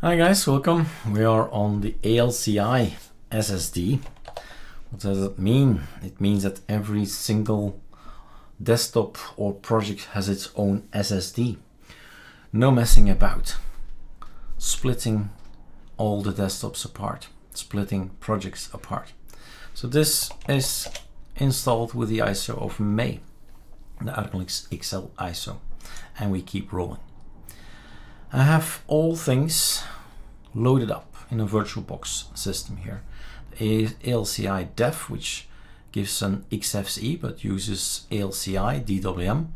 Hi guys, welcome. We are on the ALCI SSD. What does it mean? It means that every single desktop or project has its own SSD. No messing about. Splitting all the desktops apart. Splitting projects apart. So this is installed with the ISO of May, the ArcoLinux XL ISO, and we keep rolling. I have all things loaded up in a VirtualBox system here. The ALCI dev, which gives an XFCE but uses ALCI DWM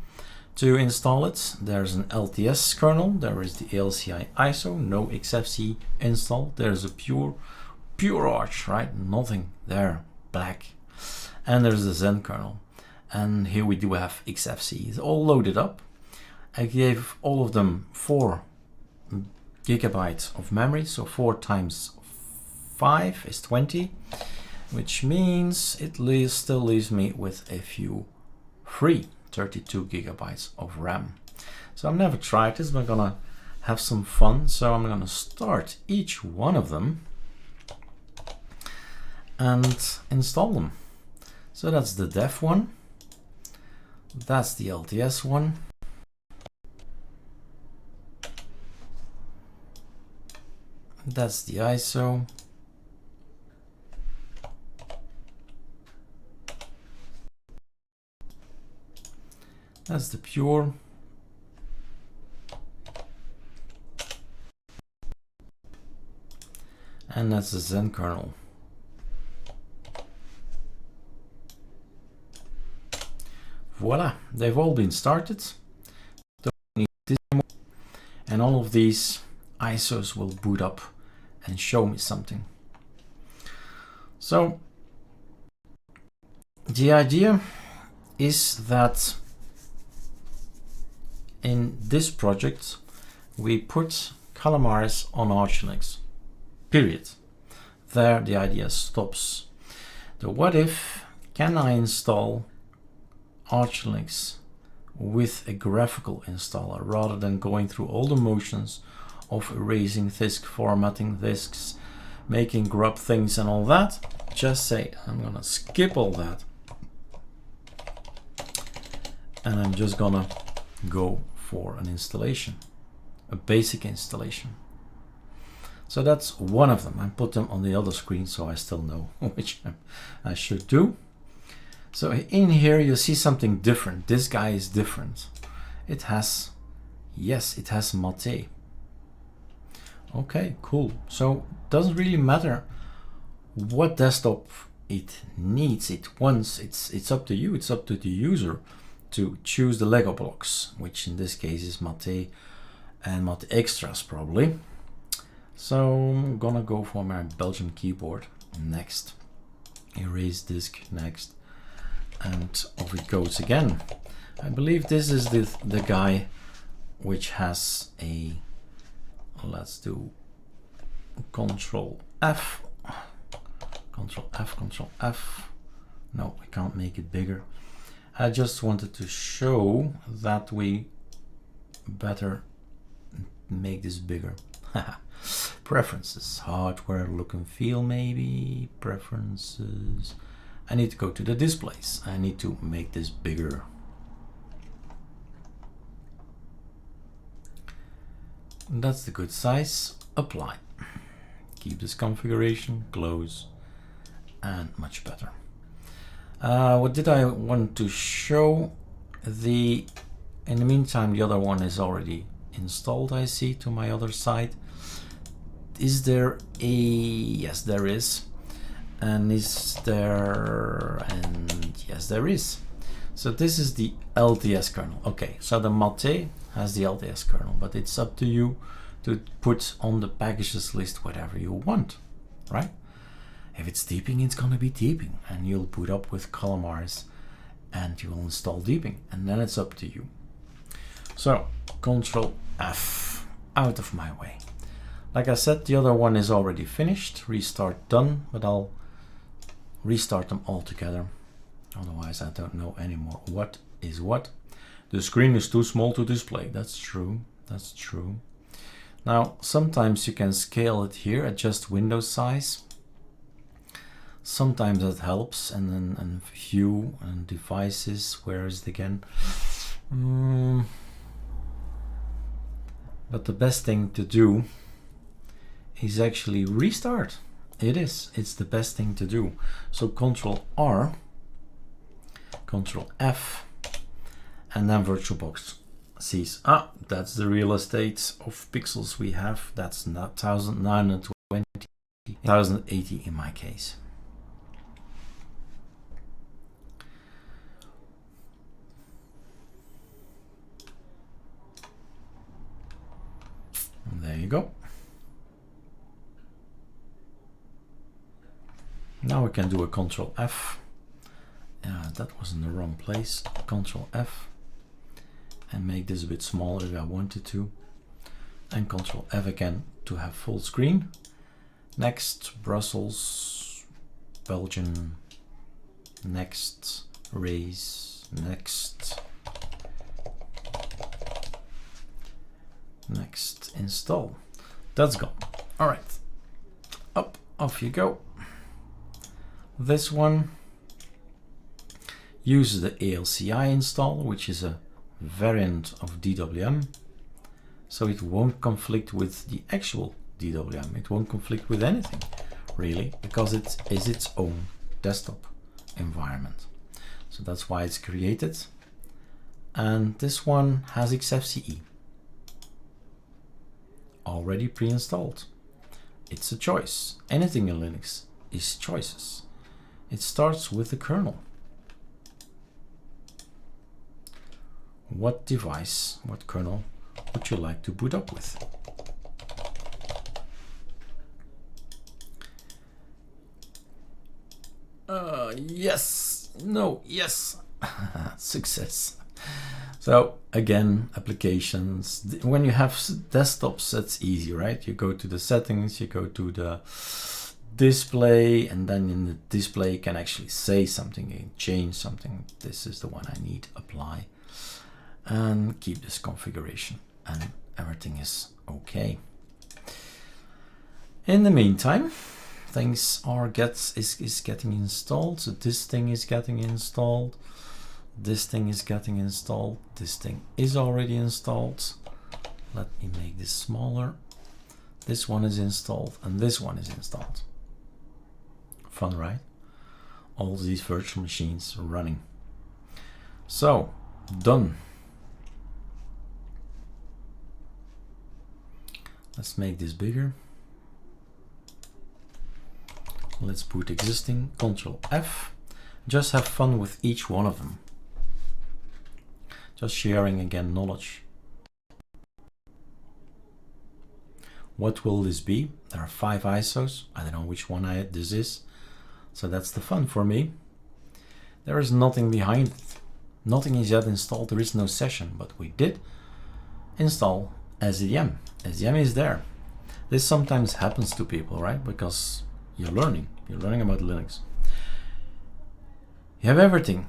to install it. There's an LTS kernel, there is the ALCI ISO, no XFCE installed. There's a pure Arch, right? Nothing there, black. And there's the Zen kernel. And here we do have XFCE. It's all loaded up. I gave all of them 4 gigabytes of memory, so 4 times 5 is 20, which means it still leaves me with a few free 32 gigabytes of RAM. So I've never tried this, but I'm gonna have some fun. So I'm gonna start each one of them and install them. So that's the dev one, that's the LTS one, that's the ISO, that's the pure, and that's the Zen kernel. Voila, they've all been started. Don't need this anymore. And all of these ISOs will boot up and show me something. So the idea is that in this project we put Calamares on ArcoLinux, period. There the idea stops. The what if, can I install ArcoLinux with a graphical installer rather than going through all the motions of erasing disk, formatting disks, making grub things and all that? Just say I'm gonna skip all that and I'm just gonna go for an installation, a basic installation. So that's one of them. I put them on the other screen so I still know which I should do. So in here you see something different. This guy is different. It has, yes, it has Mate. Okay, cool. So doesn't really matter what desktop it needs, it wants. It's up to you. It's up to the user to choose the Lego blocks, which in this case is Mate and Mate Extras probably. So I'm gonna go for my Belgian keyboard next. Erase disk next. And off it goes again. I believe this is the guy which has a, let's do Control F, Control F, Control F. No, we can't make it bigger. I just wanted to show that we better make this bigger. Preferences, hardware, look and feel, maybe preferences. I need to go to the displays. I need to make this bigger. That's the good size. Apply. Keep this configuration, close, and much better. What did I want to show? In the meantime, the other one is already installed, I see, to my other side. Is there a, yes, there is. And is there, and yes, there is. So this is the LTS kernel. Okay, so the Mate has the LTS kernel, but it's up to you to put on the packages list whatever you want, right? If it's deeping, it's gonna be deeping, and you'll boot up with Calamares and you will install deeping, and then it's up to you. So Control F, out of my way. Like I said, the other one is already finished, restart done, but I'll restart them all together. Otherwise I don't know anymore what is what. The screen is too small to display. That's true. That's true. Now, sometimes you can scale it here, adjust window size. Sometimes that helps, and then view and devices, where is it again? But the best thing to do is actually restart. It's the best thing to do. So Control R, Control F, and then VirtualBox sees, that's the real estate of pixels we have. That's not 1920, 1080 in my case. There you go. Now we can do a Control F. That was in the wrong place. Control F, and make this a bit smaller if I wanted to. And Control F again to have full screen. Next, Brussels, Belgium. Next, raise. Next. Next, install. That's gone. All right, off you go. This one uses the ALCI install, which is a variant of DWM, so it won't conflict with the actual DWM. It won't conflict with anything really, because it is its own desktop environment. So that's why it's created. And this one has XFCE already pre-installed. It's a choice. Anything in Linux is choices. It starts with the kernel. What device, what kernel would you like to boot up with? Yes, no, yes, success. So again, applications, when you have desktops, that's easy, right? You go to the settings, you go to the display, and then in the display you can actually say something, you can change something. This is the one I need, apply, and keep this configuration, and everything is okay. In the meantime, things are getting installed. So this thing is getting installed, this thing is getting installed, this thing is already installed. Let me make this smaller. This one is installed, and this one is installed. Fun, right? All these virtual machines running. So done. Let's make this bigger. Let's boot existing. Control F. Just have fun with each one of them. Just sharing again knowledge. What will this be? There are 5 ISOs. I don't know which one this is. So that's the fun for me. There is nothing behind it. Nothing is yet installed. There is no session, but we did install SDM. SDM is there. This sometimes happens to people, right? Because you're learning about Linux. You have everything.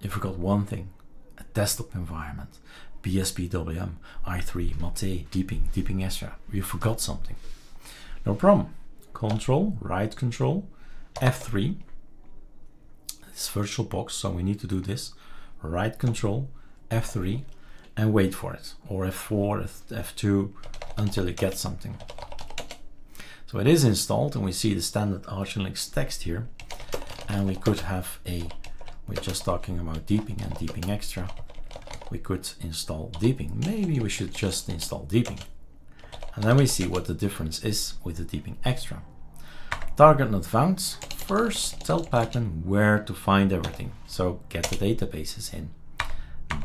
You forgot one thing: a desktop environment, BSPWM, i3, Mate, deeping extra. You forgot something. No problem. Control, right control, F3. It's VirtualBox, so we need to do this. Right control, F3, and wait for it, or F4, F2, until you get something. So it is installed, and we see the standard ArcoLinux text here, and we could have we're just talking about deeping and deeping extra. We could install deeping. Maybe we should just install deeping, and then we see what the difference is with the deeping extra. Target not found. First, tell Pacman where to find everything. So get the databases in,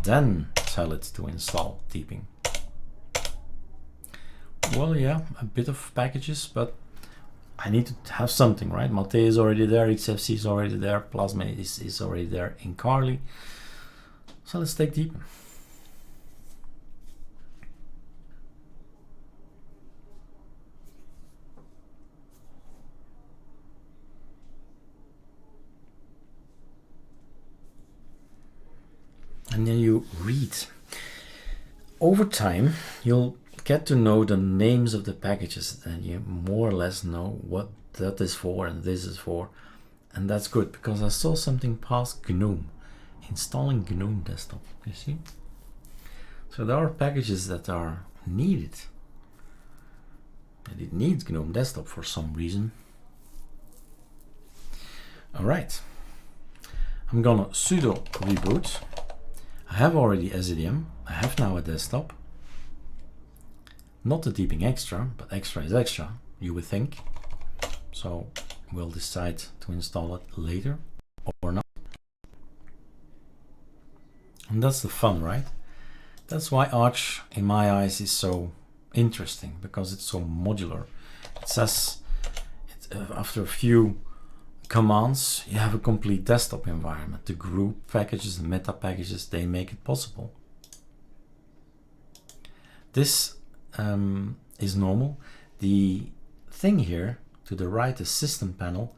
then tell it to install deeping. Well, yeah, a bit of packages, but I need to have something, right? Mate is already there, XFC is already there, Plasma is already there in Carly. So let's take deeping. And then you read. Over time, you'll get to know the names of the packages, and you more or less know what that is for and this is for. And that's good, because I saw something past GNOME, installing GNOME desktop, you see? So there are packages that are needed. And it needs GNOME desktop for some reason. All right, I'm gonna sudo reboot. I have already SDM, I have now a desktop. Not the Deeping Extra, but extra is extra, you would think. So we'll decide to install it later or not. And that's the fun, right? That's why Arch, in my eyes, is so interesting, because it's so modular. It says after a few commands, you have a complete desktop environment. The group packages and meta packages, they make it possible. This is normal. The thing here to the right, the system panel,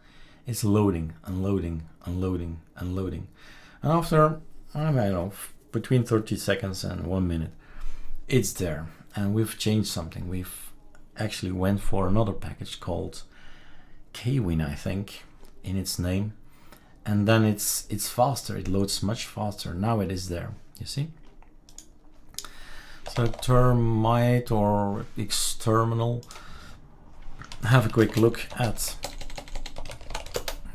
is loading, unloading, unloading, unloading. And after, I don't know, between 30 seconds and 1 minute, it's there. And we've changed something. We've actually went for another package called Kwin, I think, in its name. And then it's faster, it loads much faster. Now it is there, you see? So termite or xterminal, have a quick look at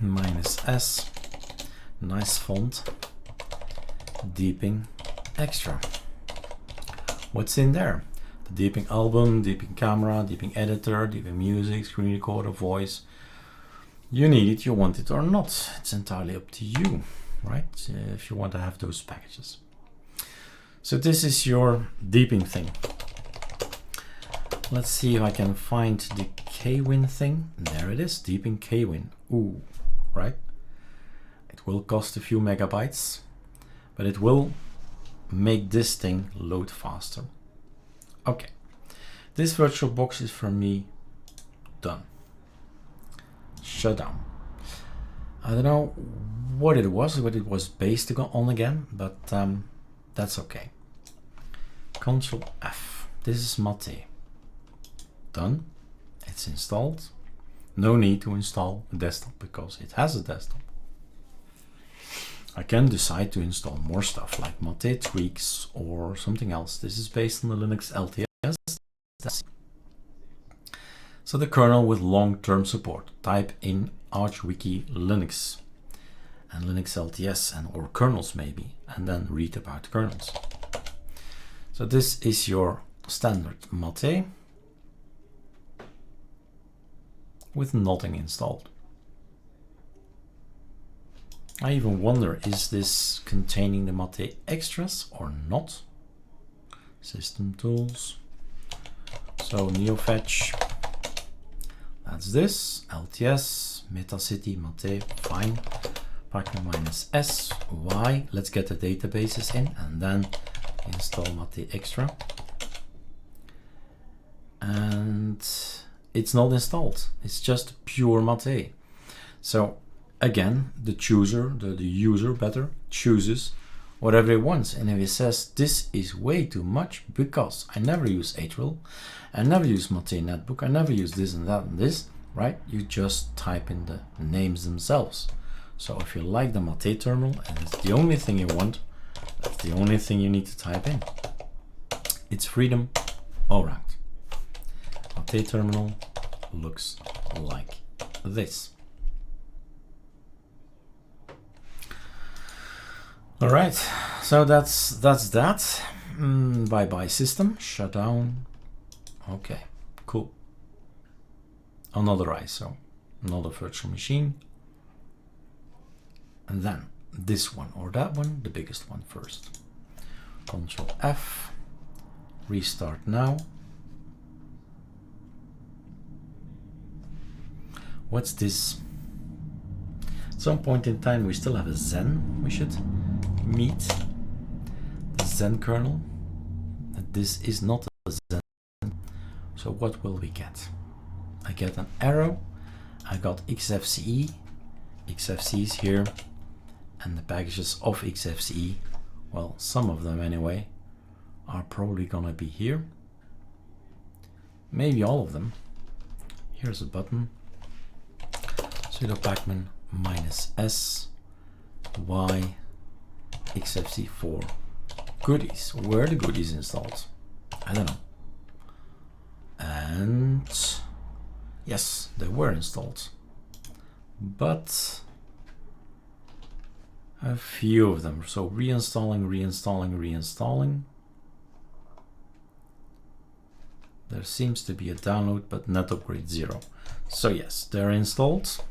-s, nice font, Deeping Extra. What's in there? The Deeping album, Deeping camera, Deeping editor, Deeping music, screen recorder, voice. You need it, you want it or not. It's entirely up to you, right? If you want to have those packages. So this is your Deeping thing. Let's see if I can find the Kwin thing. There it is, Deeping Kwin. Ooh, right? It will cost a few megabytes, but it will make this thing load faster. Okay, this VirtualBox is for me done. Shut down. I don't know what it was based on again, but that's okay. Control F. This is Mate. Done. It's installed. No need to install a desktop because it has a desktop. I can decide to install more stuff like Mate tweaks or something else. This is based on the Linux LTS. So the kernel with long-term support. Type in ArchWiki Linux and Linux LTS and or kernels maybe, and then read about kernels. So this is your standard Mate with nothing installed. I even wonder, is this containing the Mate extras or not? System tools. So neofetch. That's this. LTS, Metacity, Mate, fine. Partner -s, Y. Let's get the databases in and then install Mate extra. And it's not installed. It's just pure Mate. So again, the user better chooses whatever he wants. And if he says this is way too much because I never use Atrial, I never use Mate Netbook, I never use this and that and this, right? You just type in the names themselves. So if you like the Mate terminal and it's the only thing you want, that's the only thing you need to type in. It's freedom all around. Mate terminal looks like this. All right, so that's that. Bye-bye system, shut down. Okay, cool. Another ISO, another virtual machine. And then this one or that one, the biggest one first. Control F, restart now. What's this? At some point in time we still have a Zen. We should meet the Zen kernel. This is not a Zen. So what will we get? I get an arrow. I got XFCE. XFCE is here. And the packages of XFCE, well, some of them anyway, are probably gonna be here. maybe all of them. Here's a button, sudo pacman -s y xfc for goodies. Where are the goodies installed? I don't know. And yes, they were installed, but a few of them. So reinstalling. There seems to be a download, but net upgrade 0. So yes, they're installed.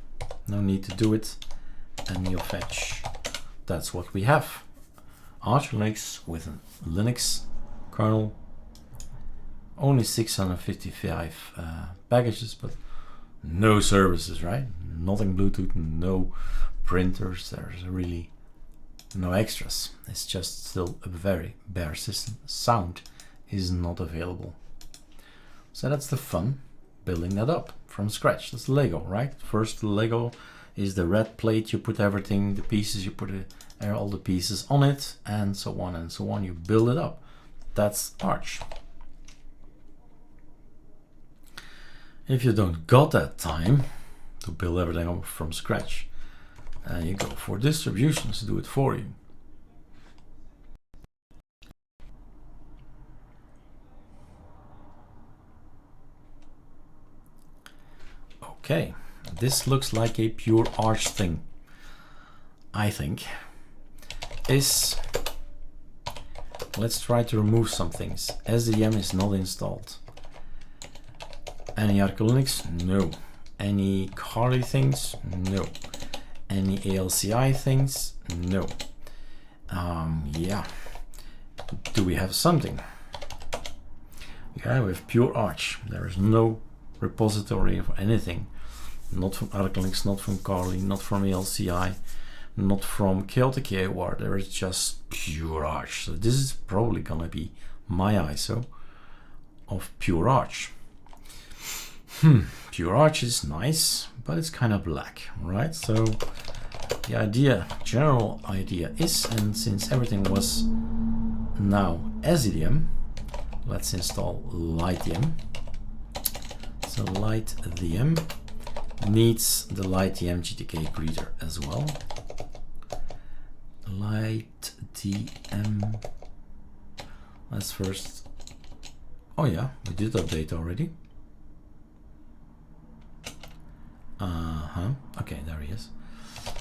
No need to do it. And you'll fetch. That's what we have. ArcoLinux with a Linux kernel. Only 655 packages, but no services, right? Nothing Bluetooth, no printers. There's really no extras. It's just still a very bare system. Sound is not available. So that's the fun, building that up from scratch. That's Lego, right? First Lego is the red plate. You put everything, the pieces, you put all the pieces on it, and so on and so on. You build it up. That's Arch. If you don't got that time to build everything up from scratch, you go for distributions to do it for you. Okay, this looks like a pure Arch thing, I think. Let's try to remove some things. SDM is not installed. Any ArcoLinux? No. Any Kali things? No. Any ALCI things? No. Yeah. Do we have something? Yeah, we have pure Arch. There is no repository of anything. Not from ArcoLinux, not from Kali, not from ALCI, not from Chaotic AOR. There is just pure Arch. So this is probably gonna be my ISO of pure Arch. Pure Arch is nice, but it's kind of black, right? So the general idea is, and since everything was now SDM, let's install LightDM. So LightDM needs the LightDM GTK greeter as well. LightDM. Let's first. Oh yeah, we did update already. Okay, there he is.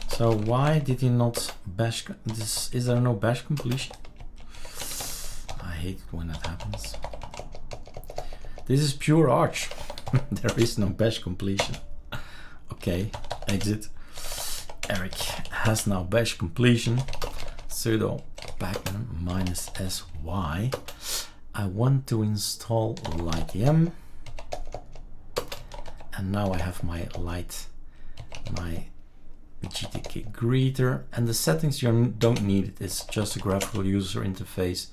So why did he not bash this? Is there no bash completion? I hate it when that happens. This is pure Arch. There is no bash completion. Okay, exit. Eric has now bash completion. Sudo pacman -sy. I want to install LightDM. And now I have my GTK greeter, and the settings you don't need it. It's just a graphical user interface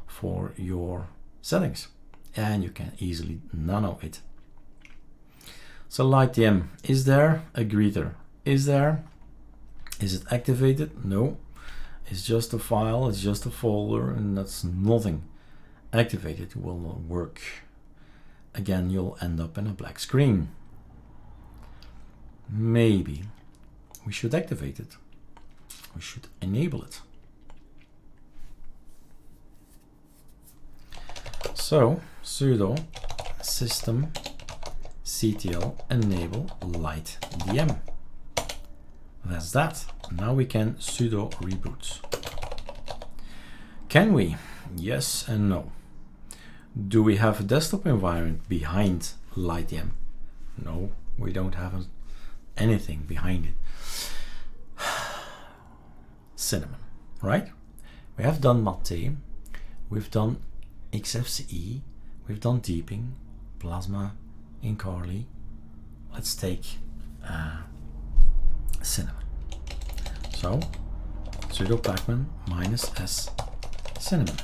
for your settings, and you can easily nano it. So LightDM, is there a greeter? Is there? Is it activated? No, it's just a file, it's just a folder, and that's nothing activated. It will not work. Again, you'll end up in a black screen. Maybe we should activate it. We should enable it. So sudo system ctl enable LightDM. That's that. Now we can sudo reboot. Can we? Yes and no. Do we have a desktop environment behind LightDM? No, we don't have anything behind it. Cinnamon, right? We have done Mate, we've done XFCE, we've done Deeping, Plasma, in Kali. Let's take Cinnamon. So sudo pacman -s cinnamon.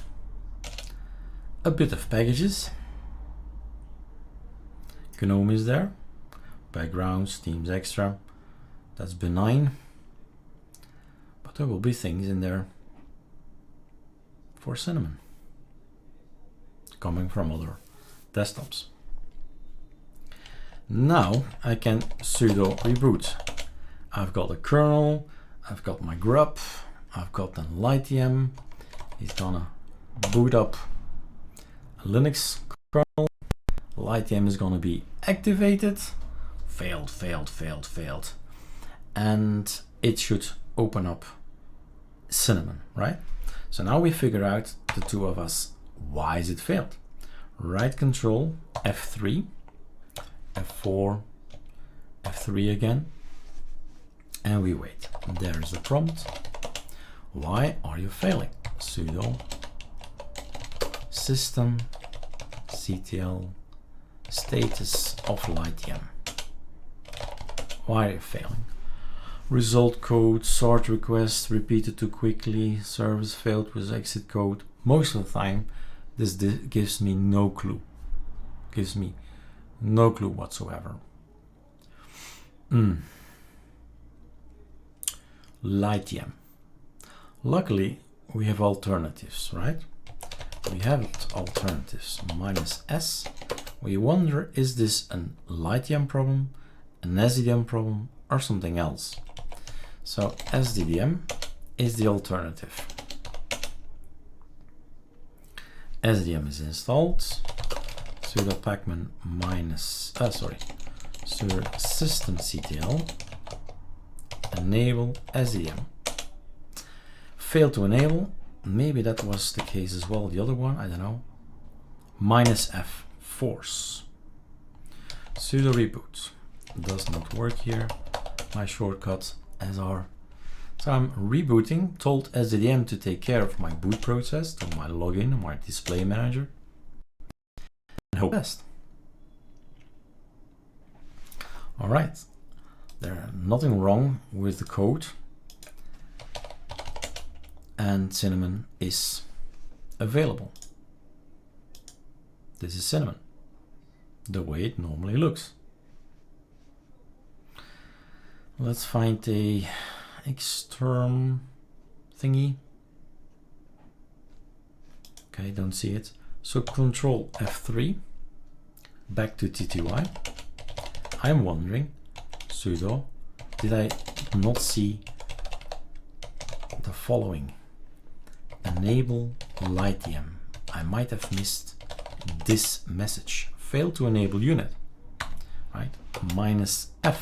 A bit of packages. GNOME is there. Backgrounds, Themes Extra. That's benign. But there will be things in there for Cinnamon coming from other desktops. Now I can sudo reboot. I've got a kernel, I've got my grub, I've got an LightYM. He's gonna boot up a Linux kernel. LightYM is gonna be activated. Failed, failed, failed, failed. And it should open up Cinnamon, right? So now we figure out, the two of us, why is it failed? Right control, F3, F4, F3 again, and we wait. There is the prompt. Why are you failing? Sudo system ctl status of LightYM. Why are you failing? Result code, sort request, repeated too quickly, service failed with exit code. Most of the time, this gives me no clue. Gives me no clue whatsoever. LightYM. Luckily, we have alternatives, right? We have alternatives, -s. We wonder, is this an LightYM problem, an SDDM problem, or something else? So SDDM is the alternative. SDDM is installed. Sudo pacman sudo systemctl enable SDDM. Failed to enable. Maybe that was the case as well. The other one, I don't know. -f force. Sudo reboot. Does not work here. My shortcut SR. So I'm rebooting, told SDDM to take care of my boot process, to my login, my display manager, and hope best. All right, there's nothing wrong with the code, and Cinnamon is available. This is Cinnamon, the way it normally looks. Let's find a extern thingy. Okay, don't see it. So control F3, back to TTY. I'm wondering, sudo, did I not see the following? Enable LightYM. I might have missed this message. Failed to enable unit, right? -f.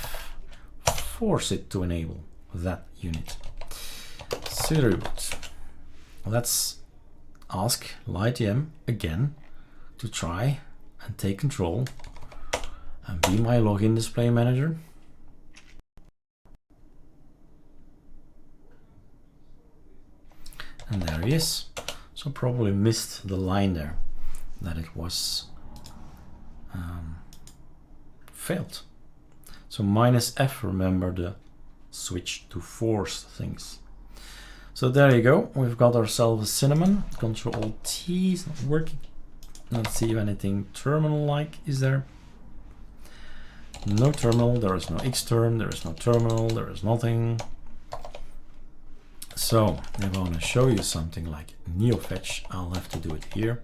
Force it to enable that unit. Sudo reboot. Let's ask LightYM again to try and take control and be my login display manager. And there he is. So probably missed the line there that it was failed. So -f, remember the switch to force things. So there you go. We've got ourselves a Cinnamon. Control T is not working. Let's see if anything terminal-like is there. No terminal. There is no extern. There is no terminal. There is nothing. So if I want to show you something like neofetch, I'll have to do it here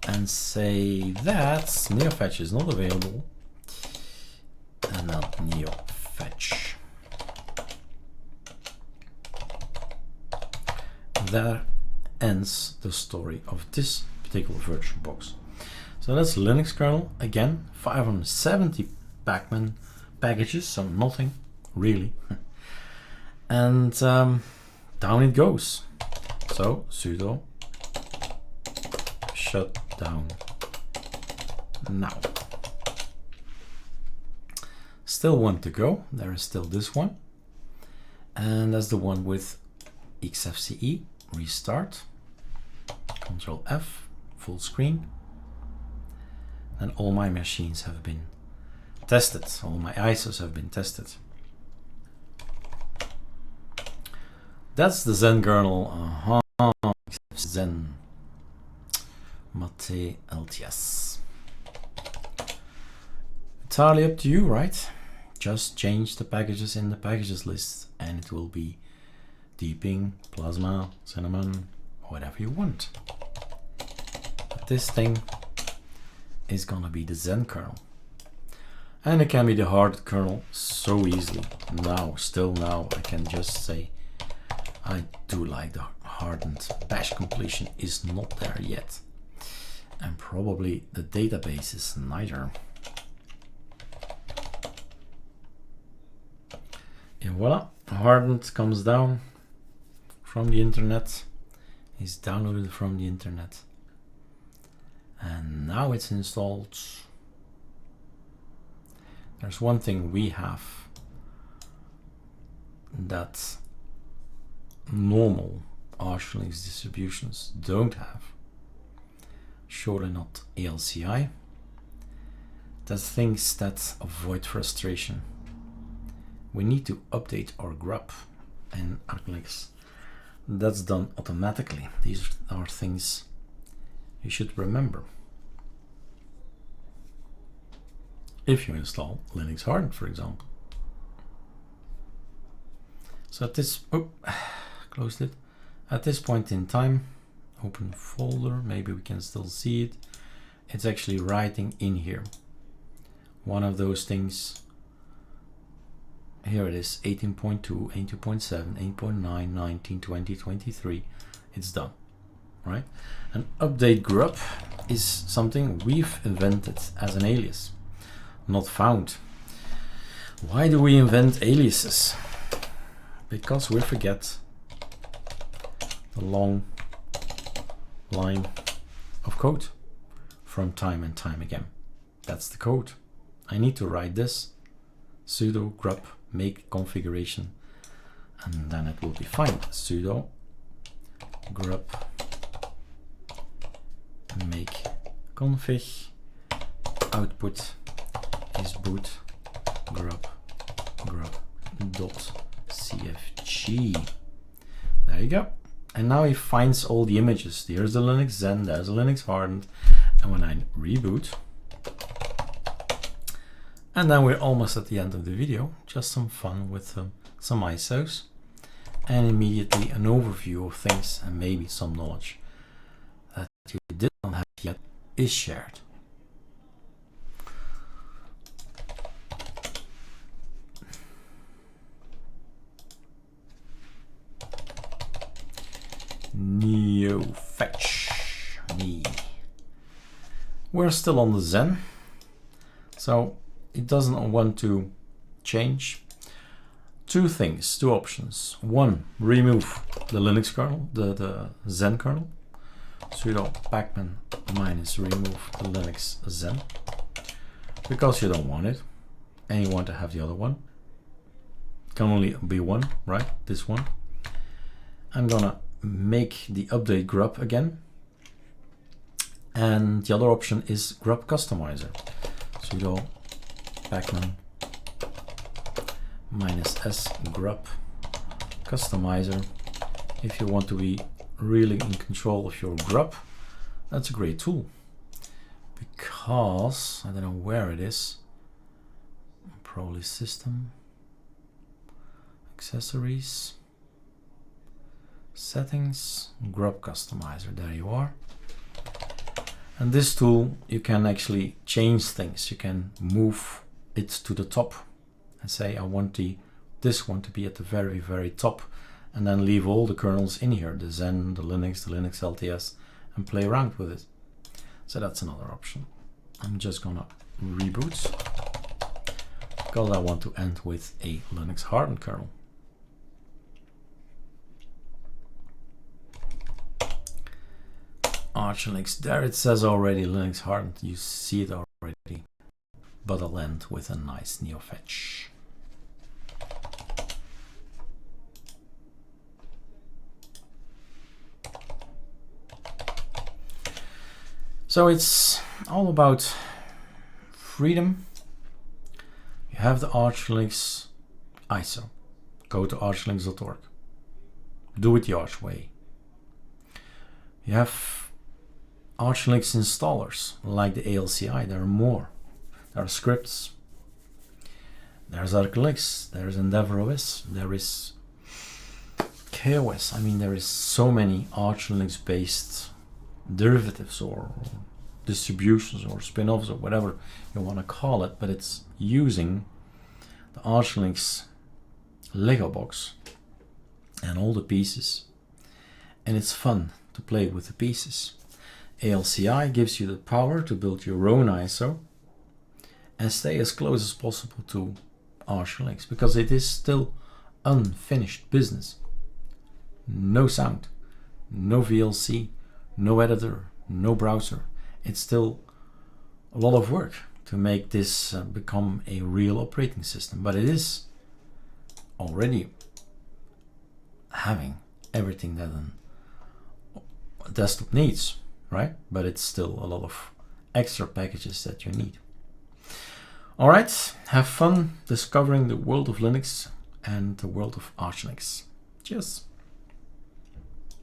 and say that neofetch is not available. And not neofetch. That ends the story of this particular VirtualBox. So that's Linux kernel. Again, 570 pacman packages, so nothing really. And down it goes. So sudo shut down now. Still one to go. There is still this one, and that's the one with XFCE. Restart. Control F, full screen, and all my machines have been tested. All my ISOs have been tested. That's the Zen kernel. Zen Mate LTS. Entirely up to you, right? Just change the packages in the packages list and it will be Deeping, Plasma, Cinnamon, whatever you want. But this thing is gonna be the Zen kernel. And it can be the hardened kernel so easily. Now, still now, I can just say I do like the hardened. Bash completion is not there yet. And probably the database is neither. And voila, hardened comes down from the internet, is downloaded from the internet. And now it's installed. There's one thing we have that normal ArcoLinux distributions don't have. Surely not ALCI. That's things that avoid frustration. We need to update our grub in ArcoLinux. That's done automatically. These are things you should remember if you install Linux hardened, for example. So at this, closed it. At this point in time, open folder, maybe we can still see it. It's actually writing in here. One of those things. Here it is, 18.2, 18.7, 8.9, 19, 20, 23. It's done, right? An update grub is something we've invented as an alias, not found. Why do we invent aliases? Because we forget the long line of code from time and time again. That's the code. I need to write this sudo grub make configuration, and then it will be fine. Sudo grub make config, output is boot grub dot cfg. There you go. And now he finds all the images. Here's the Linux Zen, there's a Linux hardened, and when I reboot, and then we're almost at the end of the video. Just some fun with some ISOs, and immediately an overview of things, and maybe some knowledge that you did not have yet is shared. Neo fetch me. We're still on the Zen, so it doesn't want to change. Two things, two options. One, remove the Linux kernel, the Zen kernel. Sudo pacman minus remove the Linux Zen, because you don't want it and you want to have the other one. Can only be one, right? This one. I'm gonna make the update grub again, and the other option is grub customizer. Sudo pacman minus s grub customizer. If you want to be really in control of your grub, that's a great tool, because I don't know where it is. Probably system, accessories, settings, grub customizer. There you are. And this tool, you can actually change things. You can move it to the top and say, I want this one to be at the very, very top, and then leave all the kernels in here, the Zen, the Linux LTS, and play around with it. So that's another option. I'm just gonna reboot, because I want to end with a Linux hardened kernel. ArcoLinux, there it says already Linux hardened. You see it already, but I'll end with a nice neofetch. So it's all about freedom. You have the ArcoLinux ISO. Go to arcolinux.org. Do it the Arch way. You have ArcoLinux installers like the ALCI. There are more. There are scripts. There's ArcoLinux. There's EndeavourOS. There is KOS. I mean, there is so many ArcoLinux based derivatives or distributions or spin-offs or whatever you want to call it, but it's using the ArcoLinux Lego box and all the pieces, and it's fun to play with the pieces. ALCI gives you the power to build your own ISO and stay as close as possible to ArcoLinux, because it is still unfinished business. No sound, no VLC, no editor, no browser. It's still a lot of work to make this become a real operating system, but it is already having everything that a desktop needs, right? But it's still a lot of extra packages that you need. All right, have fun discovering the world of Linux and the world of ArcoLinux. Cheers.